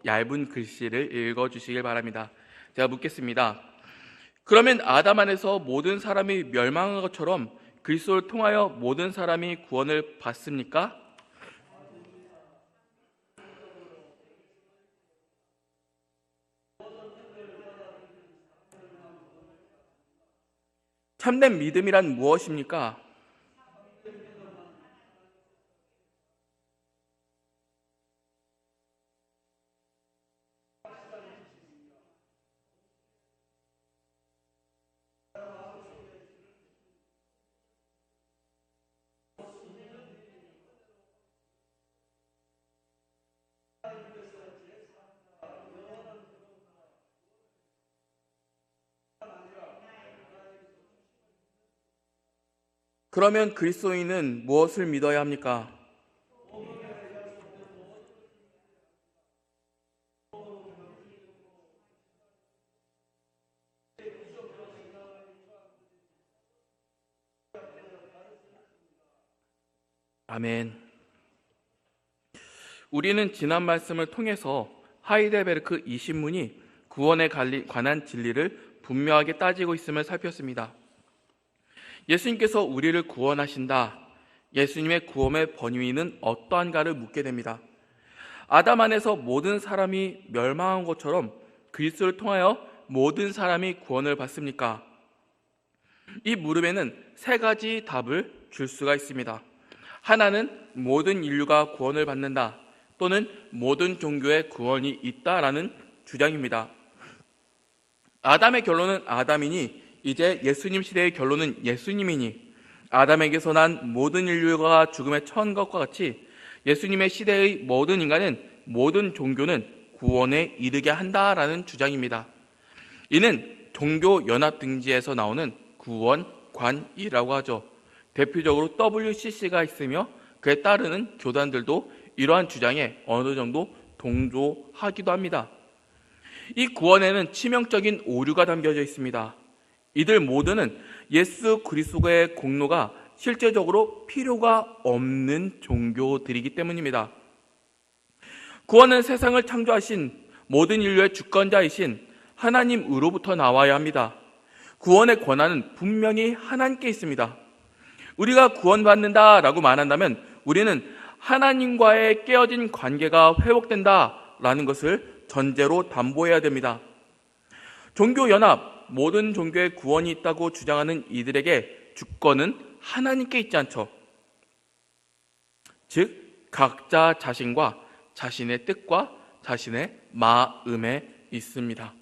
얇은 글씨를 읽어주시길 바랍니다. 제가 묻겠습니다. 그러면 아담 안에서 모든 사람이 멸망한 것처럼 그리스도를 통하여 모든 사람이 구원을 받습니까? 참된 믿음이란 무엇입니까? 그러면 그리스도인은 무엇을 믿어야 합니까? 아멘. 우리는 지난 말씀을 통해서 하이델베르크 이 신문이 구원에 관한 진리를 분명하게 따지고 있음을 살폈습니다. 예수님께서 우리를 구원하신다. 예수님의 구원의 번위는 어떠한가를 묻게 됩니다. 아담 안에서 모든 사람이 멸망한 것처럼 그리스도를 통하여 모든 사람이 구원을 받습니까? 이 물음에는 세 가지 답을 줄 수가 있습니다. 하나는 모든 인류가 구원을 받는다, 또는 모든 종교에 구원이 있다라는 주장입니다. 아담의 결론은 아담이니 이제 예수님 시대의 결론은 예수님이니 아담에게서 난 모든 인류가 죽음에 처한 것과 같이 예수님의 시대의 모든 인간은 모든 종교는 구원에 이르게 한다라는 주장입니다. 이는 종교연합등지에서 나오는 구원관이라고 하죠. 대표적으로 WCC가 있으며 그에 따르는 교단들도 이러한 주장에 어느 정도 동조하기도 합니다. 이 구원에는 치명적인 오류가 담겨져 있습니다. 이들 모두는 예수 그리스도의 공로가 실제적으로 필요가 없는 종교들이기 때문입니다. 구원은 세상을 창조하신 모든 인류의 주권자이신 하나님으로부터 나와야 합니다. 구원의 권한은 분명히 하나님께 있습니다. 우리가 구원받는다라고 말한다면 우리는 하나님과의 깨어진 관계가 회복된다라는 것을 전제로 담보해야 됩니다. 종교연합, 모든 종교에 구원이 있다고 주장하는 이들에게 주권은 하나님께 있지 않죠. 즉 각자 자신과 자신의 뜻과 자신의 마음에 있습니다.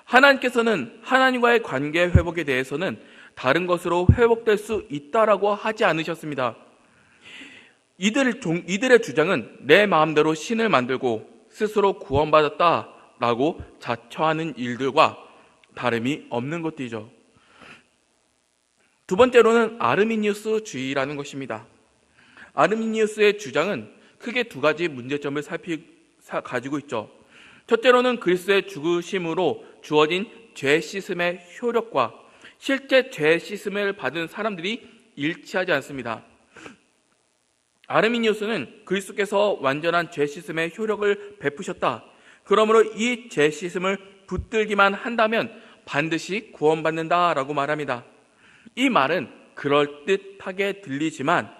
하나님께서는 하나님과의 관계 회복에 대해서는 다른 것으로 회복될 수 있다라고 하지 않으셨습니다. 이들의 주장은 내 마음대로 신을 만들고 스스로 구원받았다라고 자처하는 일들과 다름이 없는 것들이죠. 두 번째로는 아르미니우스주의라는 것입니다. 아르미니우스의 주장은 크게 두 가지 문제점을 가지고 있죠. 첫째로는 그리스도의 죽으심으로 주어진 죄 씻음의 효력과 실제 죄 씻음을 받은 사람들이 일치하지 않습니다. 아르미니우스는 그리스도께서 완전한 죄 씻음의 효력을 베푸셨다. 그러므로 이 죄 씻음을 붙들기만 한다면 반드시 구원받는다라고 말합니다. 이 말은 그럴듯하게 들리지만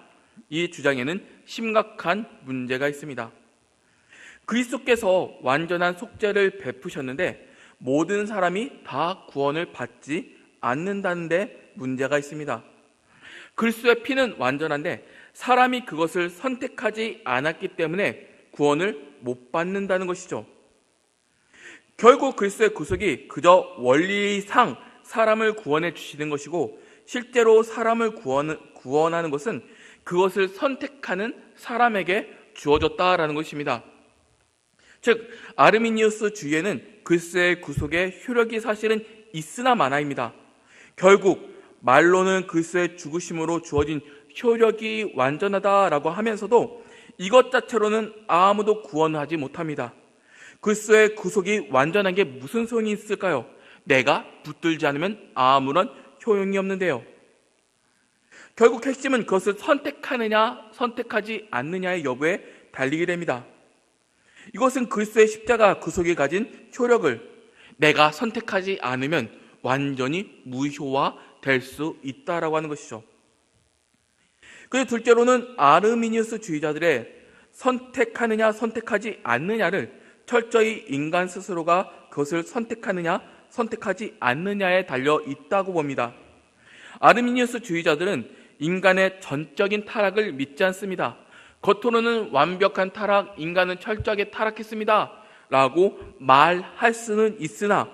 이 주장에는 심각한 문제가 있습니다. 그리스도께서 완전한 속죄를 베푸셨는데 모든 사람이 다 구원을 받지 않는다는 데 문제가 있습니다. 그리스도의 피는 완전한데 사람이 그것을 선택하지 않았기 때문에 구원을 못 받는다는 것이죠. 결국 그리스도의 구속이 그저 원리상 사람을 구원해 주시는 것이고 실제로 사람을 구원하는 것은 그것을 선택하는 사람에게 주어졌다라는 것입니다. 즉 아르미니우스 주의에는 그리스도의 구속의 효력이 사실은 있으나 마나입니다. 결국 말로는 그리스도의 죽으심으로 주어진 효력이 완전하다라고 하면서도 이것 자체로는 아무도 구원하지 못합니다. 그리스도의 구속이 완전한 게 무슨 소용이 있을까요? 내가 붙들지 않으면 아무런 효용이 없는데요. 결국 핵심은 그것을 선택하느냐 선택하지 않느냐의 여부에 달리게 됩니다. 이것은 그리스도의 십자가 구속이 가진 효력을 내가 선택하지 않으면 완전히 무효화될 수 있다라고 하는 것이죠. 그리고 둘째로는 아르미니우스 주의자들의 선택하느냐 선택하지 않느냐를 철저히 인간 스스로가 그것을 선택하느냐 선택하지 않느냐에 달려 있다고 봅니다. 아르미니우스 주의자들은 인간의 전적인 타락을 믿지 않습니다. 겉으로는 완벽한 타락, 인간은 철저하게 타락했습니다 라고 말할 수는 있으나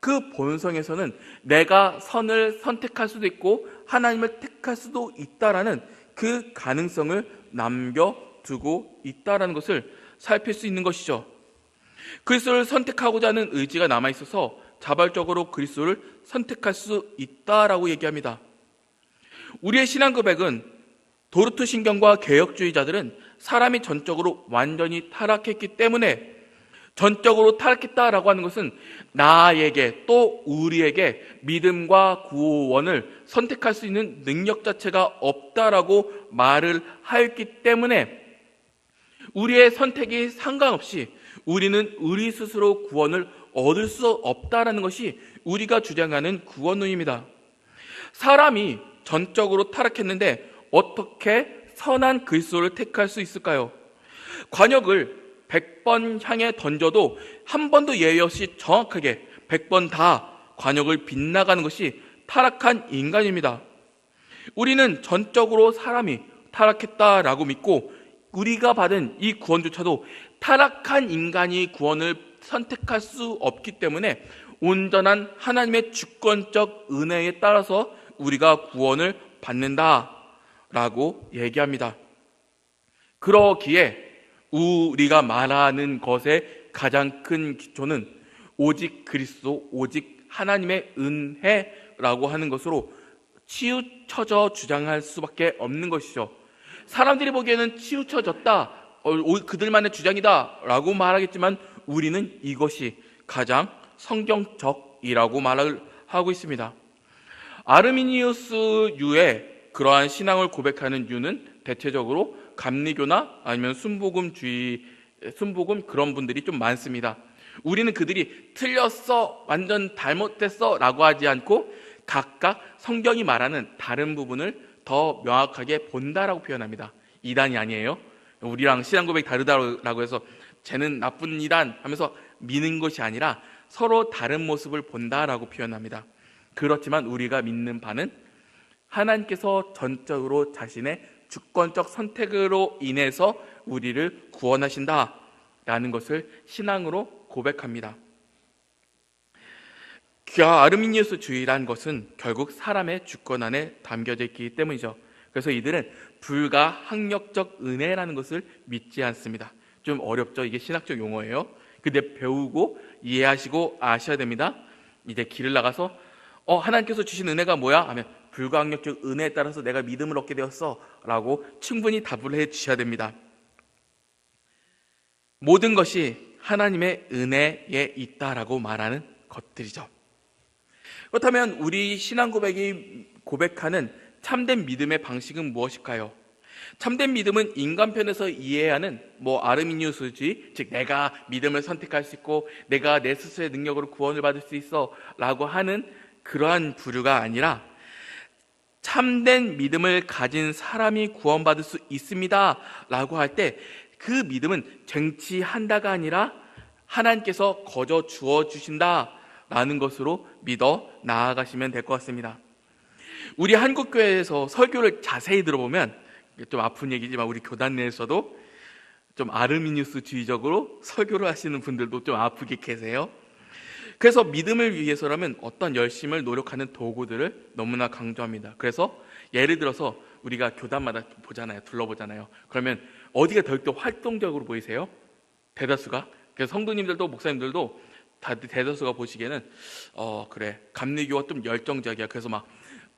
그 본성에서는 내가 선을 선택할 수도 있고 하나님을 택할 수도 있다라는 그 가능성을 남겨두고 있다라는 것을 살필 수 있는 것이죠. 그리스도를 선택하고자 하는 의지가 남아있어서 자발적으로 그리스도를 선택할 수 있다라고 얘기합니다. 우리의 신앙 고백은 도르트 신경과 개혁주의자들은 사람이 전적으로 완전히 타락했기 때문에, 전적으로 타락했다라고 하는 것은 나에게 또 우리에게 믿음과 구원을 선택할 수 있는 능력 자체가 없다라고 말을 하였기 때문에 우리의 선택이 상관없이 우리는 우리 스스로 구원을 얻을 수 없다라는 것이 우리가 주장하는 구원론입니다. 사람이 전적으로 타락했는데 어떻게 선한 그리스도를 택할 수 있을까요? 관역을 100번 향해 던져도 한 번도 예외 없이 정확하게 100번 다 관역을 빗나가는 것이 타락한 인간입니다. 우리는 전적으로 사람이 타락했다라고 믿고 우리가 받은 이 구원조차도 타락한 인간이 구원을 선택할 수 없기 때문에 온전한 하나님의 주권적 은혜에 따라서 우리가 구원을 받는다라고 얘기합니다. 그러기에 우리가 말하는 것의 가장 큰 기초는 오직 그리스도, 오직 하나님의 은혜라고 하는 것으로 치우쳐져 주장할 수밖에 없는 것이죠. 사람들이 보기에는 치우쳐졌다, 그들만의 주장이다 라고 말하겠지만 우리는 이것이 가장 성경적이라고 말을 하고 있습니다. 아르미니우스 유의 그러한 신앙을 고백하는 유는 대체적으로 감리교나 아니면 순복음 그런 분들이 좀 많습니다. 우리는 그들이 틀렸어, 완전 잘못됐어 라고 하지 않고 각각 성경이 말하는 다른 부분을 더 명확하게 본다라고 표현합니다. 이단이 아니에요. 우리랑 신앙 고백이 다르다고 해서 쟤는 나쁜 이단 하면서 미는 것이 아니라 서로 다른 모습을 본다라고 표현합니다. 그렇지만 우리가 믿는 바는 하나님께서 전적으로 자신의 주권적 선택으로 인해서 우리를 구원하신다라는 것을 신앙으로 고백합니다. 아르미니우스 주의라는 것은 결국 사람의 주권 안에 담겨져 있기 때문이죠. 그래서 이들은 불가항력적 은혜라는 것을 믿지 않습니다. 좀 어렵죠? 이게 신학적 용어예요. 근데 배우고 이해하시고 아셔야 됩니다. 이제 길을 나가서 하나님께서 주신 은혜가 뭐야? 하면 불가항력적 은혜에 따라서 내가 믿음을 얻게 되었어 라고 충분히 답을 해 주셔야 됩니다. 모든 것이 하나님의 은혜에 있다라고 말하는 것들이죠. 그렇다면 우리 신앙 고백이 고백하는 참된 믿음의 방식은 무엇일까요? 참된 믿음은 인간편에서 이해하는 아르미니우스주의, 즉 내가 믿음을 선택할 수 있고 내가 내 스스로의 능력으로 구원을 받을 수 있어 라고 하는 그러한 부류가 아니라 참된 믿음을 가진 사람이 구원받을 수 있습니다 라고 할 때 그 믿음은 쟁취한다가 아니라 하나님께서 거저 주어 주신다 라는 것으로 믿어 나아가시면 될 것 같습니다. 우리 한국교회에서 설교를 자세히 들어보면 좀 아픈 얘기지만 우리 교단 내에서도 좀 아르미니우스주의적으로 설교를 하시는 분들도 좀 아프게 계세요. 그래서 믿음을 위해서라면 어떤 열심을 노력하는 도구들을 너무나 강조합니다. 그래서 예를 들어서 우리가 교단마다 보잖아요. 둘러보잖아요. 그러면 어디가 더욱더 활동적으로 보이세요? 대다수가. 그래서 성도님들도 목사님들도 다들 대다수가 보시기에는 그래 감리교가 좀 열정적이야. 그래서 막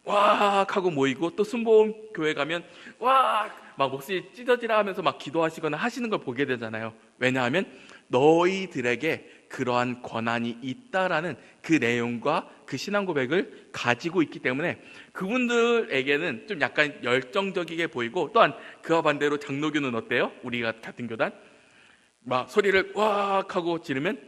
하고 모이고, 또 순복음 교회 가면 막 목소리 찢어지라 하면서 막 기도하시거나 하시는 걸 보게 되잖아요. 왜냐하면 너희들에게 그러한 권한이 있다라는 그 내용과 그 신앙 고백을 가지고 있기 때문에 그분들에게는 좀 약간 열정적이게 보이고, 또한 그와 반대로 장로교는 어때요? 우리가 같은 교단 막 소리를 왁 하고 지르면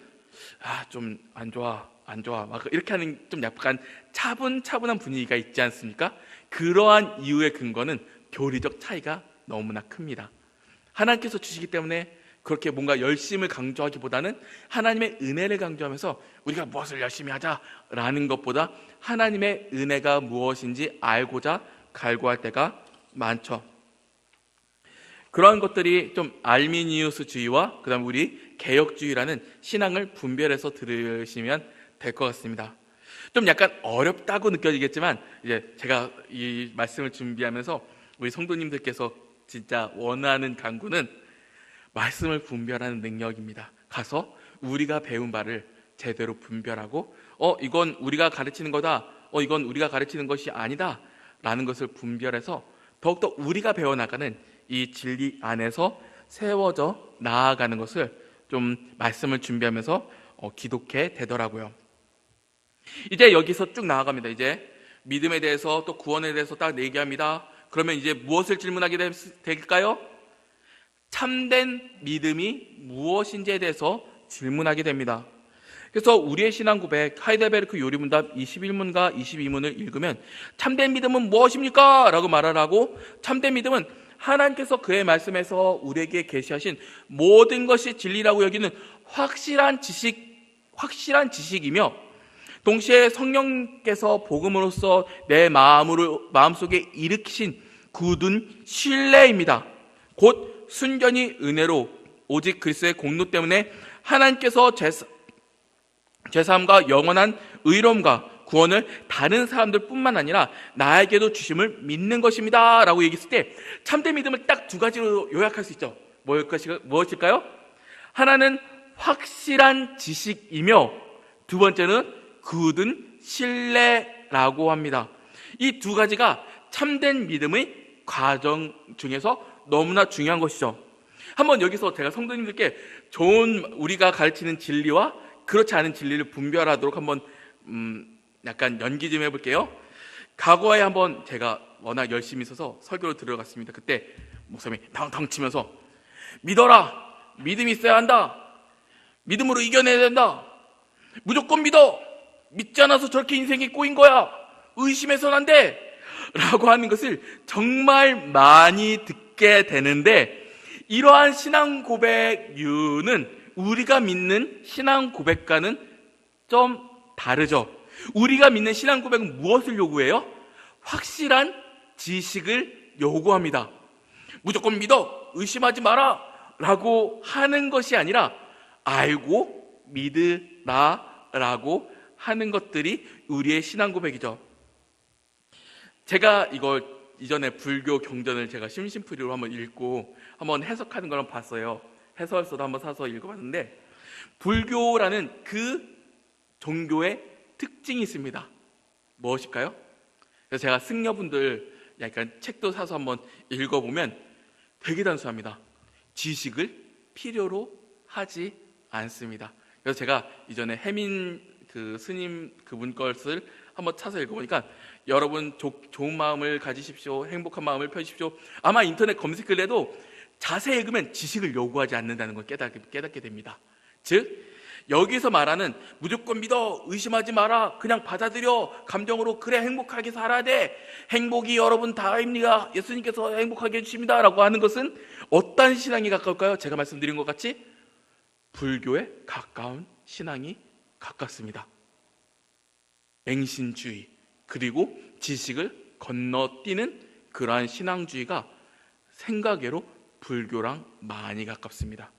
좀 안 좋아 막 이렇게 하는 좀 약간 차분차분한 분위기가 있지 않습니까? 그러한 이유의 근거는 교리적 차이가 너무나 큽니다. 하나님께서 주시기 때문에 그렇게 뭔가 열심을 강조하기보다는 하나님의 은혜를 강조하면서 우리가 무엇을 열심히 하자라는 것보다 하나님의 은혜가 무엇인지 알고자 갈구할 때가 많죠. 그런 것들이 좀 알미니우스주의와 그다음 우리 개혁주의라는 신앙을 분별해서 들으시면 될 것 같습니다. 좀 약간 어렵다고 느껴지겠지만 이제 제가 이 말씀을 준비하면서 우리 성도님들께서 진짜 원하는 간구는 말씀을 분별하는 능력입니다. 가서 우리가 배운 바를 제대로 분별하고 이건 우리가 가르치는 거다, 이건 우리가 가르치는 것이 아니다 라는 것을 분별해서 더욱더 우리가 배워나가는 이 진리 안에서 세워져 나아가는 것을 좀 말씀을 준비하면서 기독해 되더라고요. 이제 여기서 쭉 나아갑니다. 이제 믿음에 대해서 또 구원에 대해서 딱 얘기합니다. 그러면 이제 무엇을 질문하게 될까요? 참된 믿음이 무엇인지에 대해서 질문하게 됩니다. 그래서 우리의 신앙 고백 하이델베르크 요리문답 21문과 22문을 읽으면 참된 믿음은 무엇입니까? 라고 말을 하고, 참된 믿음은 하나님께서 그의 말씀에서 우리에게 계시하신 모든 것이 진리라고 여기는 확실한 지식이며, 동시에 성령께서 복음으로써 내 마음속에 일으키신 굳은 신뢰입니다. 곧 순전히 은혜로 오직 그리스도의 공로 때문에 하나님께서 제사함과 영원한 의로움과 구원을 다른 사람들 뿐만 아니라 나에게도 주심을 믿는 것입니다 라고 얘기했을 때 참된 믿음을 딱 두 가지로 요약할 수 있죠. 무엇일까요? 하나는 확실한 지식이며 두 번째는 굳은 신뢰라고 합니다. 이 두 가지가 참된 믿음의 과정 중에서 너무나 중요한 것이죠. 한번 여기서 제가 성도님들께 좋은 우리가 가르치는 진리와 그렇지 않은 진리를 분별하도록 한번 약간 연기 좀 해볼게요. 과거에 한번 제가 워낙 열심히 있어서 설교를 들어갔습니다. 그때 목사님이 탕탕 치면서 믿어라, 믿음이 있어야 한다, 믿음으로 이겨내야 된다, 무조건 믿어, 믿지 않아서 저렇게 인생이 꼬인 거야, 의심해서는 안 돼 라고 하는 것을 정말 많이 듣게 되는데, 이러한 신앙 고백류는 우리가 믿는 신앙 고백과는 좀 다르죠. 우리가 믿는 신앙 고백은 무엇을 요구해요? 확실한 지식을 요구합니다. 무조건 믿어, 의심하지 마라 라고 하는 것이 아니라 알고 믿으라 라고 하는 것들이 우리의 신앙 고백이죠. 제가 이걸 이전에 불교 경전을 제가 심심풀이로 한번 읽고 한번 해석하는 걸 봤어요. 해설서도 한번 사서 읽어봤는데, 불교라는 그 종교의 특징이 있습니다. 무엇일까요? 그래서 제가 승려분들 약간 책도 사서 한번 읽어보면 되게 단순합니다. 지식을 필요로 하지 않습니다. 그래서 제가 이전에 해민 그 스님 그분 것을 한번 찾아서 읽어보니까 여러분 좋은 마음을 가지십시오, 행복한 마음을 펴십시오. 아마 인터넷 검색을 해도 자세히 읽으면 지식을 요구하지 않는다는 걸 깨닫게 됩니다. 즉 여기서 말하는 무조건 믿어, 의심하지 마라, 그냥 받아들여, 감정으로 그래 행복하게 살아야 돼, 행복이 여러분 다입니다, 예수님께서 행복하게 해주십니다 라고 하는 것은 어떤 신앙이 가까울까요? 제가 말씀드린 것 같이 불교에 가까운 신앙이 가깝습니다. 맹신주의 그리고 지식을 건너뛰는 그러한 신앙주의가 생각외로 불교랑 많이 가깝습니다.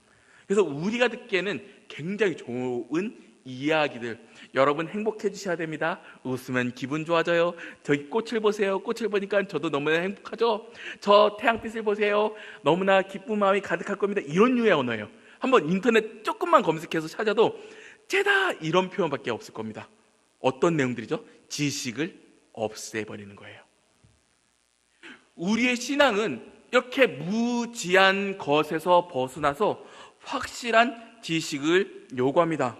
그래서 우리가 듣기에는 굉장히 좋은 이야기들, 여러분 행복해지셔야 됩니다, 웃으면 기분 좋아져요, 저기 꽃을 보세요, 꽃을 보니까 저도 너무나 행복하죠, 저 태양빛을 보세요, 너무나 기쁜 마음이 가득할 겁니다, 이런 류의 언어예요. 한번 인터넷 조금만 검색해서 찾아도 죄다 이런 표현밖에 없을 겁니다. 어떤 내용들이죠? 지식을 없애버리는 거예요. 우리의 신앙은 이렇게 무지한 것에서 벗어나서 확실한 지식을 요구합니다.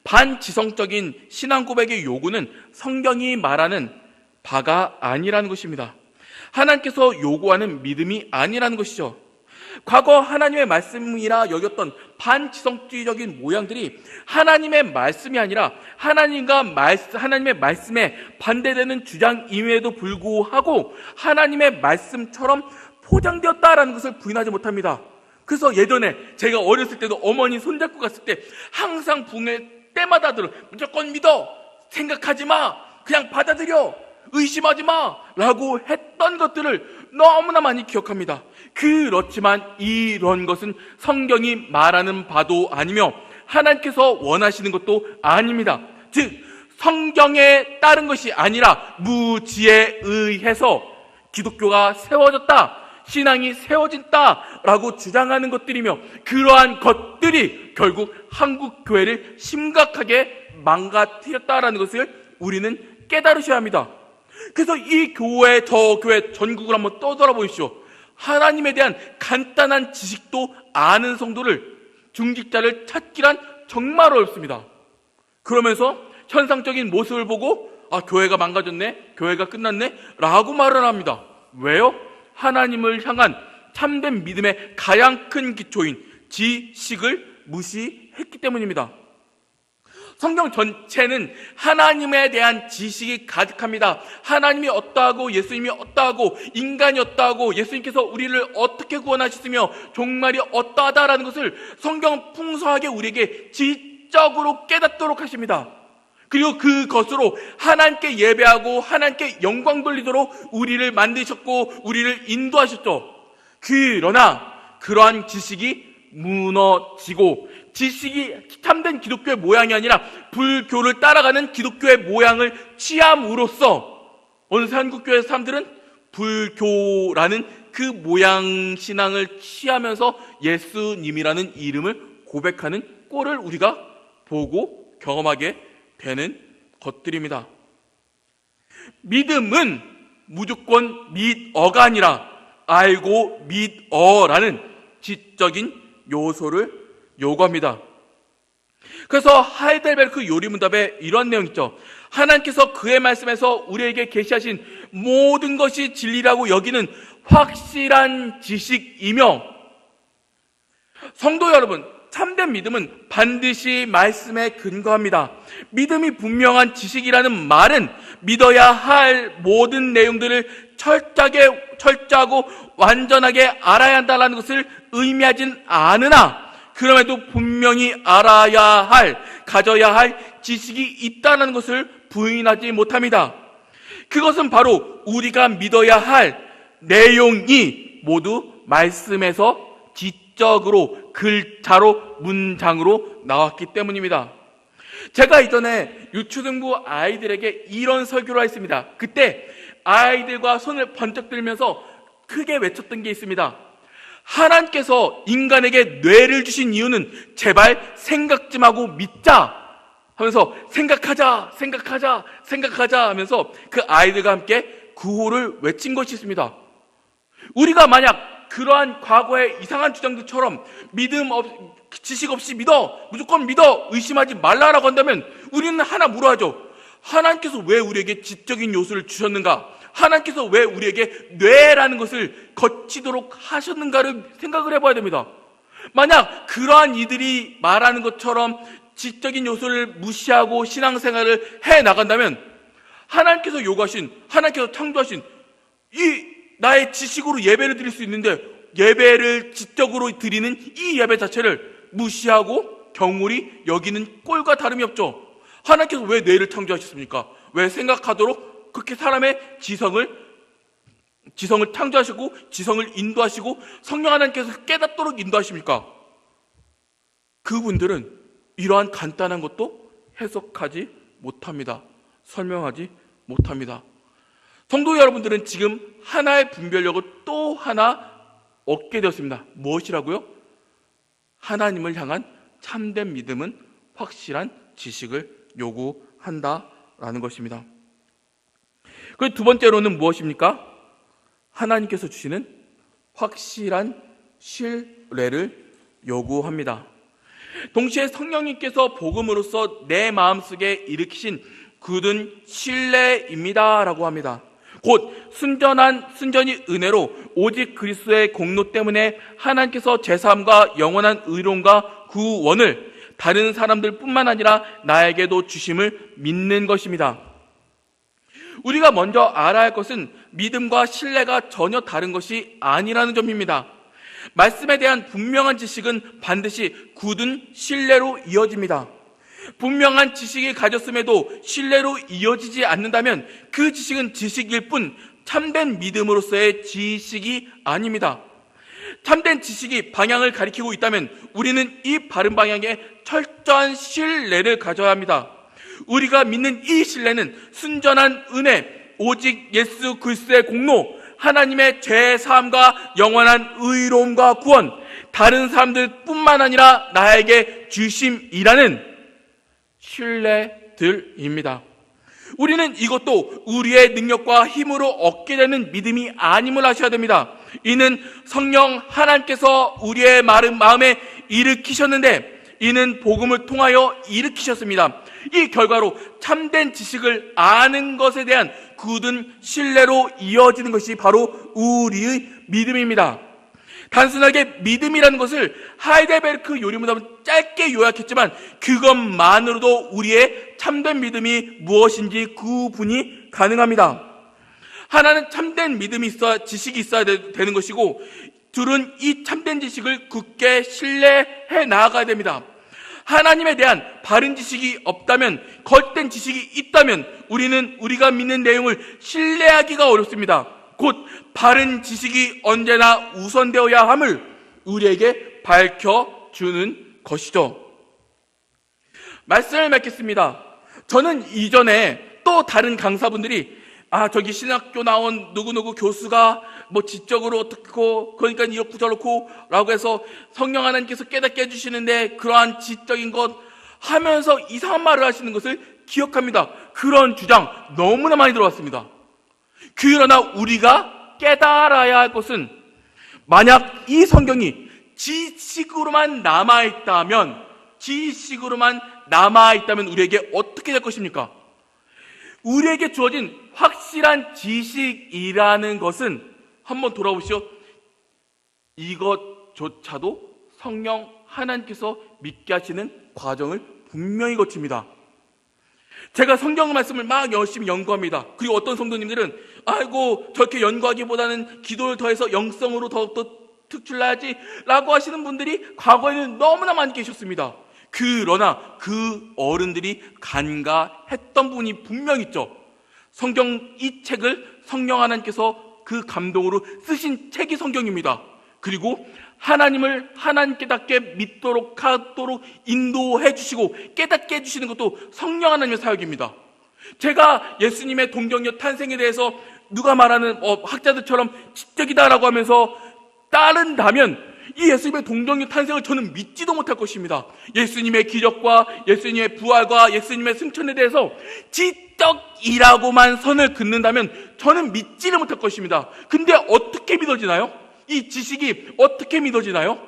반지성적인 신앙 고백의 요구는 성경이 말하는 바가 아니라는 것입니다. 하나님께서 요구하는 믿음이 아니라는 것이죠. 과거 하나님의 말씀이라 여겼던 반지성주의적인 모양들이 하나님의 말씀이 아니라 하나님의 말씀에 반대되는 주장임에도 불구하고 하나님의 말씀처럼 포장되었다라는 것을 부인하지 못합니다. 그래서 예전에 제가 어렸을 때도 어머니 손잡고 갔을 때 항상 부흥회 때마다 무조건 믿어, 생각하지 마, 그냥 받아들여, 의심하지 마 라고 했던 것들을 너무나 많이 기억합니다. 그렇지만 이런 것은 성경이 말하는 바도 아니며 하나님께서 원하시는 것도 아닙니다. 즉 성경에 따른 것이 아니라 무지에 의해서 기독교가 세워졌다, 신앙이 세워진다라고 주장하는 것들이며, 그러한 것들이 결국 한국 교회를 심각하게 망가뜨렸다라는 것을 우리는 깨달으셔야 합니다. 그래서 이 교회 저 교회 전국을 한번 떠돌아보십시오. 하나님에 대한 간단한 지식도 아는 성도를, 중직자를 찾기란 정말 어렵습니다. 그러면서 현상적인 모습을 보고 교회가 망가졌네, 교회가 끝났네 라고 말을 합니다. 왜요? 하나님을 향한 참된 믿음의 가장 큰 기초인 지식을 무시했기 때문입니다. 성경 전체는 하나님에 대한 지식이 가득합니다. 하나님이 어떠하고 예수님이 어떠하고 인간이 어떠하고 예수님께서 우리를 어떻게 구원하셨으며 종말이 어떠하다라는 것을 성경은 풍성하게 우리에게 지적으로 깨닫도록 하십니다. 그리고 그것으로 하나님께 예배하고 하나님께 영광 돌리도록 우리를 만드셨고 우리를 인도하셨죠. 그러나 그러한 지식이 무너지고, 지식이 참된 기독교의 모양이 아니라 불교를 따라가는 기독교의 모양을 취함으로써 어느새 한국교회 사람들은 불교라는 그 모양 신앙을 취하면서 예수님이라는 이름을 고백하는 꼴을 우리가 보고 경험하게 되는 것들입니다. 믿음은 무조건 믿어가 아니라 알고 믿어라는 지적인 요소를 요구합니다. 그래서 하이델베르크 요리문답에 이런 내용 있죠. 하나님께서 그의 말씀에서 우리에게 계시하신 모든 것이 진리라고 여기는 확실한 지식이며, 성도 여러분, 참된 믿음은 반드시 말씀에 근거합니다. 믿음이 분명한 지식이라는 말은 믿어야 할 모든 내용들을 철저하고 완전하게 알아야 한다는 것을 의미하진 않으나, 그럼에도 분명히 알아야 할, 가져야 할 지식이 있다는 것을 부인하지 못합니다. 그것은 바로 우리가 믿어야 할 내용이 모두 말씀에서 지적으로, 글자로, 문장으로 나왔기 때문입니다. 제가 이전에 유초등부 아이들에게 이런 설교를 했습니다. 그때 아이들과 손을 번쩍 들면서 크게 외쳤던 게 있습니다. 하나님께서 인간에게 뇌를 주신 이유는 제발 생각 좀 하고 믿자 하면서 생각하자 하면서 그 아이들과 함께 구호를 외친 것이 있습니다. 우리가 만약 그러한 과거의 이상한 주장들처럼 지식 없이 믿어, 무조건 믿어, 의심하지 말라라고 한다면 우리는 하나 물어야죠. 하나님께서 왜 우리에게 지적인 요소를 주셨는가? 하나님께서 왜 우리에게 뇌라는 것을 거치도록 하셨는가를 생각을 해봐야 됩니다. 만약 그러한 이들이 말하는 것처럼 지적인 요소를 무시하고 신앙생활을 해나간다면 하나님께서 요구하신, 하나님께서 창조하신 이 나의 지식으로 예배를 드릴 수 있는데 예배를 지적으로 드리는 이 예배 자체를 무시하고 경홀히 여기는 꼴과 다름이 없죠. 하나님께서 왜 뇌를 창조하셨습니까? 왜 생각하도록 그렇게 사람의 지성을 창조하시고 지성을 인도하시고 성령 하나님께서 깨닫도록 인도하십니까? 그분들은 이러한 간단한 것도 해석하지 못합니다. 설명하지 못합니다. 성도 여러분들은 지금 하나의 분별력을 또 하나 얻게 되었습니다. 무엇이라고요? 하나님을 향한 참된 믿음은 확실한 지식을 요구한다라는 것입니다. 그리고 두 번째로는 무엇입니까? 하나님께서 주시는 확실한 신뢰를 요구합니다. 동시에 성령님께서 복음으로써 내 마음속에 일으키신 굳은 신뢰입니다 라고 합니다. 곧 순전히 은혜로 오직 그리스도의 공로 때문에 하나님께서 제사함과 영원한 의로움과 구원을 다른 사람들뿐만 아니라 나에게도 주심을 믿는 것입니다. 우리가 먼저 알아야 할 것은 믿음과 신뢰가 전혀 다른 것이 아니라는 점입니다. 말씀에 대한 분명한 지식은 반드시 굳은 신뢰로 이어집니다. 분명한 지식이 가졌음에도 신뢰로 이어지지 않는다면 그 지식은 지식일 뿐 참된 믿음으로서의 지식이 아닙니다. 참된 지식이 방향을 가리키고 있다면 우리는 이 바른 방향에 철저한 신뢰를 가져야 합니다. 우리가 믿는 이 신뢰는 순전한 은혜, 오직 예수 그리스도의 공로, 하나님의 죄 사함과 영원한 의로움과 구원, 다른 사람들뿐만 아니라 나에게 주심이라는 신뢰들입니다. 우리는 이것도 우리의 능력과 힘으로 얻게 되는 믿음이 아님을 아셔야 됩니다. 이는 성령 하나님께서 우리의 마음에 일으키셨는데 이는 복음을 통하여 일으키셨습니다. 이 결과로 참된 지식을 아는 것에 대한 굳은 신뢰로 이어지는 것이 바로 우리의 믿음입니다. 단순하게 믿음이라는 것을 하이델베르크 요리문답은 짧게 요약했지만 그것만으로도 우리의 참된 믿음이 무엇인지 구분이 가능합니다. 하나는 참된 믿음이 있어야 지식이 있어야 되는 것이고, 둘은 이 참된 지식을 굳게 신뢰해 나아가야 됩니다. 하나님에 대한 바른 지식이 없다면, 거짓된 지식이 있다면 우리는 우리가 믿는 내용을 신뢰하기가 어렵습니다. 곧 바른 지식이 언제나 우선되어야 함을 우리에게 밝혀주는 것이죠. 말씀을 맺겠습니다. 저는 이전에 또 다른 강사분들이 저기 신학교 나온 누구누구 교수가 뭐 지적으로 어떻고 그러니까 이렇고 저렇고 라고 해서 성령 하나님께서 깨닫게 해주시는데 그러한 지적인 것 하면서 이상한 말을 하시는 것을 기억합니다. 그런 주장 너무나 많이 들어왔습니다. 그러나 우리가 깨달아야 할 것은, 만약 이 성경이 지식으로만 남아있다면 우리에게 어떻게 될 것입니까? 우리에게 주어진 확실한 지식이라는 것은, 한번 돌아보시죠. 이것조차도 성령 하나님께서 믿게 하시는 과정을 분명히 거칩니다. 제가 성경 말씀을 막 열심히 연구합니다. 그리고 어떤 성도님들은 저렇게 연구하기보다는 기도를 더해서 영성으로 더욱더 특출나야지 라고 하시는 분들이 과거에는 너무나 많이 계셨습니다. 그러나 그 어른들이 간과했던 부분이 분명 있죠. 이 책을 성령 하나님께서 그 감동으로 쓰신 책이 성경입니다. 그리고 하나님을 하나님께답게 믿도록 하도록 인도해 주시고 깨닫게 해주시는 것도 성령 하나님의 사역입니다. 제가 예수님의 동정녀 탄생에 대해서 누가 말하는 학자들처럼 지적이다라고 하면서 따른다면 이 예수님의 동정녀 탄생을 저는 믿지도 못할 것입니다. 예수님의 기적과 예수님의 부활과 예수님의 승천에 대해서 지적이라고만 선을 긋는다면 저는 믿지를 못할 것입니다. 근데 어떻게 믿어지나요? 이 지식이 어떻게 믿어지나요?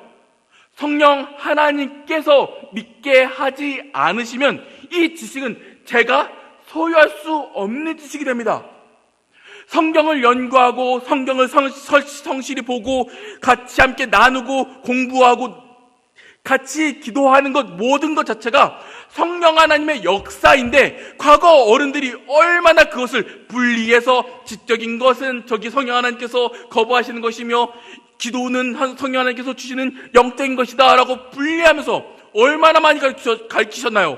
성령 하나님께서 믿게 하지 않으시면 이 지식은 제가 소유할 수 없는 지식이 됩니다. 성경을 연구하고 성경을 성실히 보고 같이 함께 나누고 공부하고 같이 기도하는 것, 모든 것 자체가 성령 하나님의 역사인데, 과거 어른들이 얼마나 그것을 분리해서 지적인 것은 저기 성령 하나님께서 거부하시는 것이며 기도는 성령 하나님께서 주시는 영적인 것이다 라고 분리하면서 얼마나 많이 가르치셨나요?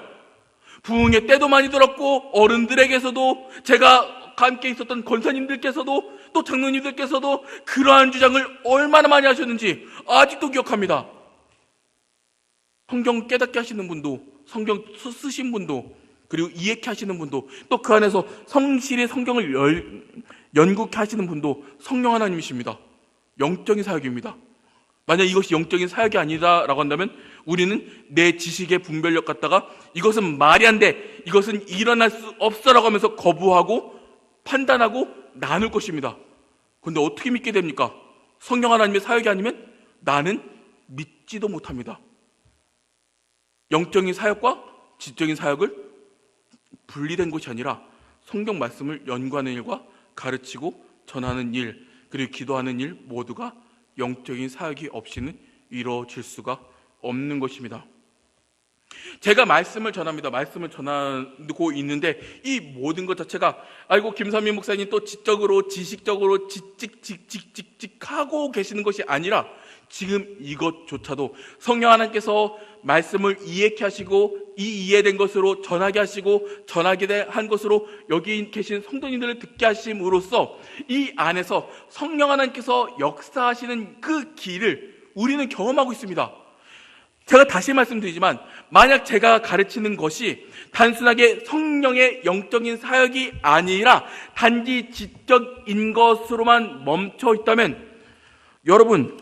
부흥의 때도 많이 들었고, 어른들에게서도, 제가 함께 있었던 권사님들께서도, 또 장로님들께서도 그러한 주장을 얼마나 많이 하셨는지 아직도 기억합니다. 성경 깨닫게 하시는 분도, 성경 쓰신 분도, 그리고 이해케 하시는 분도, 또 그 안에서 성실히 성경을 연구케 하시는 분도 성령 하나님이십니다. 영적인 사역입니다. 만약 이것이 영적인 사역이 아니다라고 한다면 우리는 내 지식의 분별력 갖다가 이것은 말이 안 돼, 이것은 일어날 수 없어라고 하면서 거부하고 판단하고 나눌 것입니다. 그런데 어떻게 믿게 됩니까? 성령 하나님의 사역이 아니면 나는 믿지도 못합니다. 영적인 사역과 지적인 사역을 분리된 것이 아니라 성경 말씀을 연구하는 일과 가르치고 전하는 일, 그리고 기도하는 일 모두가 영적인 사역이 없이는 이루어질 수가 없는 것입니다. 제가 말씀을 전합니다. 말씀을 전하고 있는데 이 모든 것 자체가 아이고 김선민 목사님 또 지적으로 지식적으로 하고 계시는 것이 아니라 지금 이것조차도 성령 하나님께서 말씀을 이해케 하시고 이 이해된 것으로 전하게 하시고 전하게 한 것으로 여기 계신 성도님들을 듣게 하심으로써 이 안에서 성령 하나님께서 역사하시는 그 길을 우리는 경험하고 있습니다. 제가 다시 말씀드리지만 만약 제가 가르치는 것이 단순하게 성령의 영적인 사역이 아니라 단지 지적인 것으로만 멈춰 있다면 여러분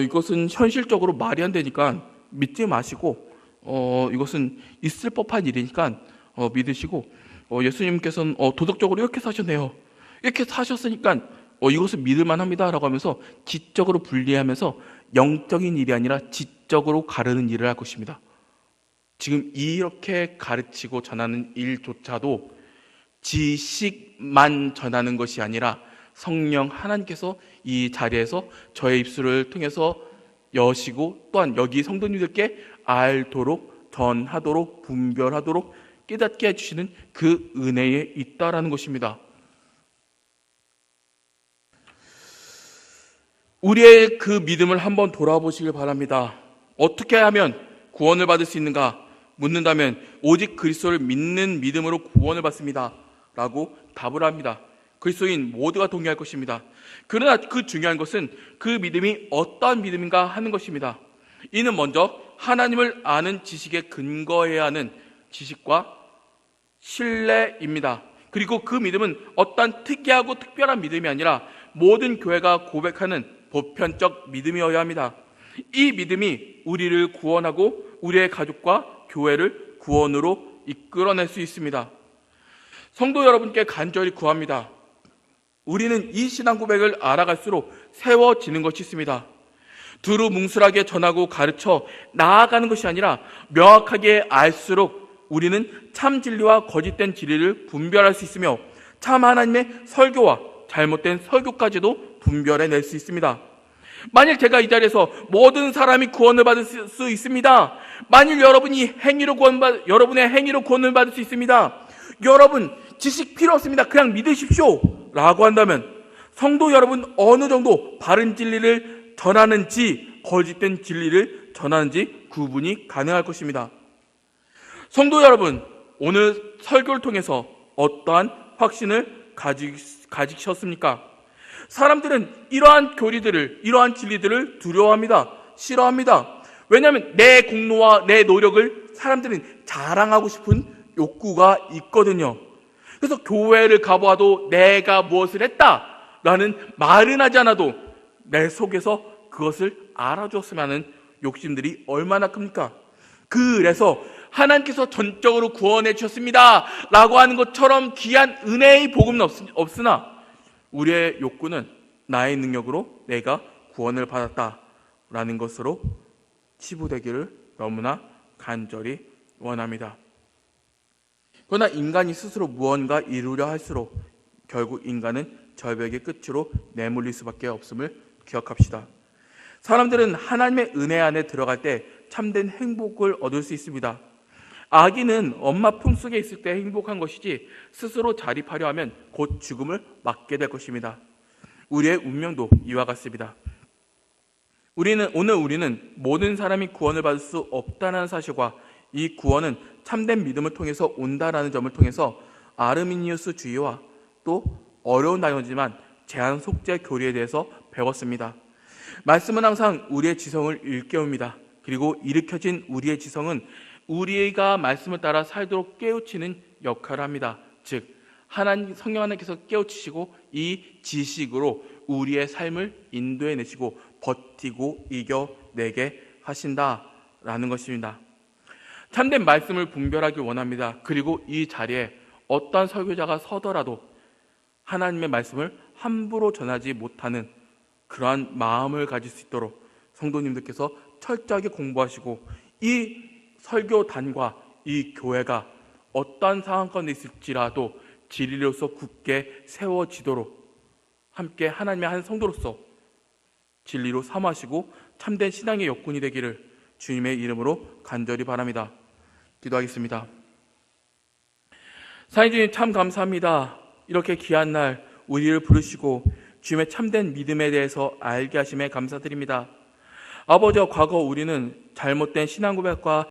이것은 현실적으로 말이 안 되니까 믿지 마시고 이것은 있을 법한 일이니까 믿으시고 예수님께서는 도덕적으로 이렇게 사셨네요. 이렇게 사셨으니까 이것은 믿을만 합니다 라고 하면서 지적으로 분리하면서 영적인 일이 아니라 지적으로 가르는 일을 할 것입니다. 지금 이렇게 가르치고 전하는 일조차도 지식만 전하는 것이 아니라 성령 하나님께서 이 자리에서 저의 입술을 통해서 여시고 또한 여기 성도님들께 알도록 전하도록 분별하도록 깨닫게 해주시는 그 은혜에 있다라는 것입니다. 우리의 그 믿음을 한번 돌아보시길 바랍니다. 어떻게 하면 구원을 받을 수 있는가 묻는다면 오직 그리스도를 믿는 믿음으로 구원을 받습니다 라고 답을 합니다. 그리스도인 모두가 동의할 것입니다. 그러나 그 중요한 것은 그 믿음이 어떠한 믿음인가 하는 것입니다. 이는 먼저 하나님을 아는 지식에 근거해야 하는 지식과 신뢰입니다. 그리고 그 믿음은 어떠한 특이하고 특별한 믿음이 아니라 모든 교회가 고백하는 보편적 믿음이어야 합니다. 이 믿음이 우리를 구원하고 우리의 가족과 교회를 구원으로 이끌어낼 수 있습니다. 성도 여러분께 간절히 구합니다. 우리는 이 신앙 고백을 알아갈수록 세워지는 것이 있습니다. 두루뭉술하게 전하고 가르쳐 나아가는 것이 아니라 명확하게 알수록 우리는 참 진리와 거짓된 진리를 분별할 수 있으며 참 하나님의 설교와 잘못된 설교까지도 분별해낼 수 있습니다. 만일 제가 이 자리에서 모든 사람이 구원을 받을 수 있습니다. 만일 여러분의 행위로 구원을 받을 수 있습니다. 여러분 지식 필요 없습니다. 그냥 믿으십시오 라고 한다면 성도 여러분 어느 정도 바른 진리를 전하는지 거짓된 진리를 전하는지 구분이 가능할 것입니다. 성도 여러분, 오늘 설교를 통해서 어떠한 확신을 가지셨습니까? 사람들은 이러한 교리들을, 이러한 진리들을 두려워합니다. 싫어합니다. 왜냐하면 내 공로와 내 노력을 사람들은 자랑하고 싶은 욕구가 있거든요. 그래서 교회를 가보아도 내가 무엇을 했다라는 말은 하지 않아도 내 속에서 그것을 알아주었으면 하는 욕심들이 얼마나 큽니까? 그래서 하나님께서 전적으로 구원해 주셨습니다 라고 하는 것처럼 귀한 은혜의 복음은 없으나 우리의 욕구는 나의 능력으로 내가 구원을 받았다라는 것으로 치부되기를 너무나 간절히 원합니다. 그러나 인간이 스스로 무언가 이루려 할수록 결국 인간은 절벽의 끝으로 내몰릴 수밖에 없음을 기억합시다. 사람들은 하나님의 은혜 안에 들어갈 때 참된 행복을 얻을 수 있습니다. 아기는 엄마 품속에 있을 때 행복한 것이지 스스로 자립하려 하면 곧 죽음을 맞게 될 것입니다. 우리의 운명도 이와 같습니다. 오늘 우리는 모든 사람이 구원을 받을 수 없다는 사실과 이 구원은 참된 믿음을 통해서 온다라는 점을 통해서 아르미니우스 주의와 또 어려운 단어지만 제한 속죄 교리에 대해서 배웠습니다. 말씀은 항상 우리의 지성을 일깨웁니다. 그리고 일으켜진 우리의 지성은 우리가 말씀을 따라 살도록 깨우치는 역할을 합니다. 즉 성령 하나님께서 깨우치시고 이 지식으로 우리의 삶을 인도해내시고 버티고 이겨내게 하신다라는 것입니다. 참된 말씀을 분별하길 원합니다. 그리고 이 자리에 어떠한 설교자가 서더라도 하나님의 말씀을 함부로 전하지 못하는 그러한 마음을 가질 수 있도록 성도님들께서 철저하게 공부하시고 이 설교단과 이 교회가 어떠한 상황 가운데 있을지라도 진리로서 굳게 세워지도록 함께 하나님의 한 성도로서 진리로 사모하시고 참된 신앙의 역군이 되기를 주님의 이름으로 간절히 바랍니다. 기도하겠습니다. 사랑해 주님, 참 감사합니다. 이렇게 귀한 날 우리를 부르시고 주님의 참된 믿음에 대해서 알게 하심에 감사드립니다. 아버지와 과거 우리는 잘못된 신앙 고백과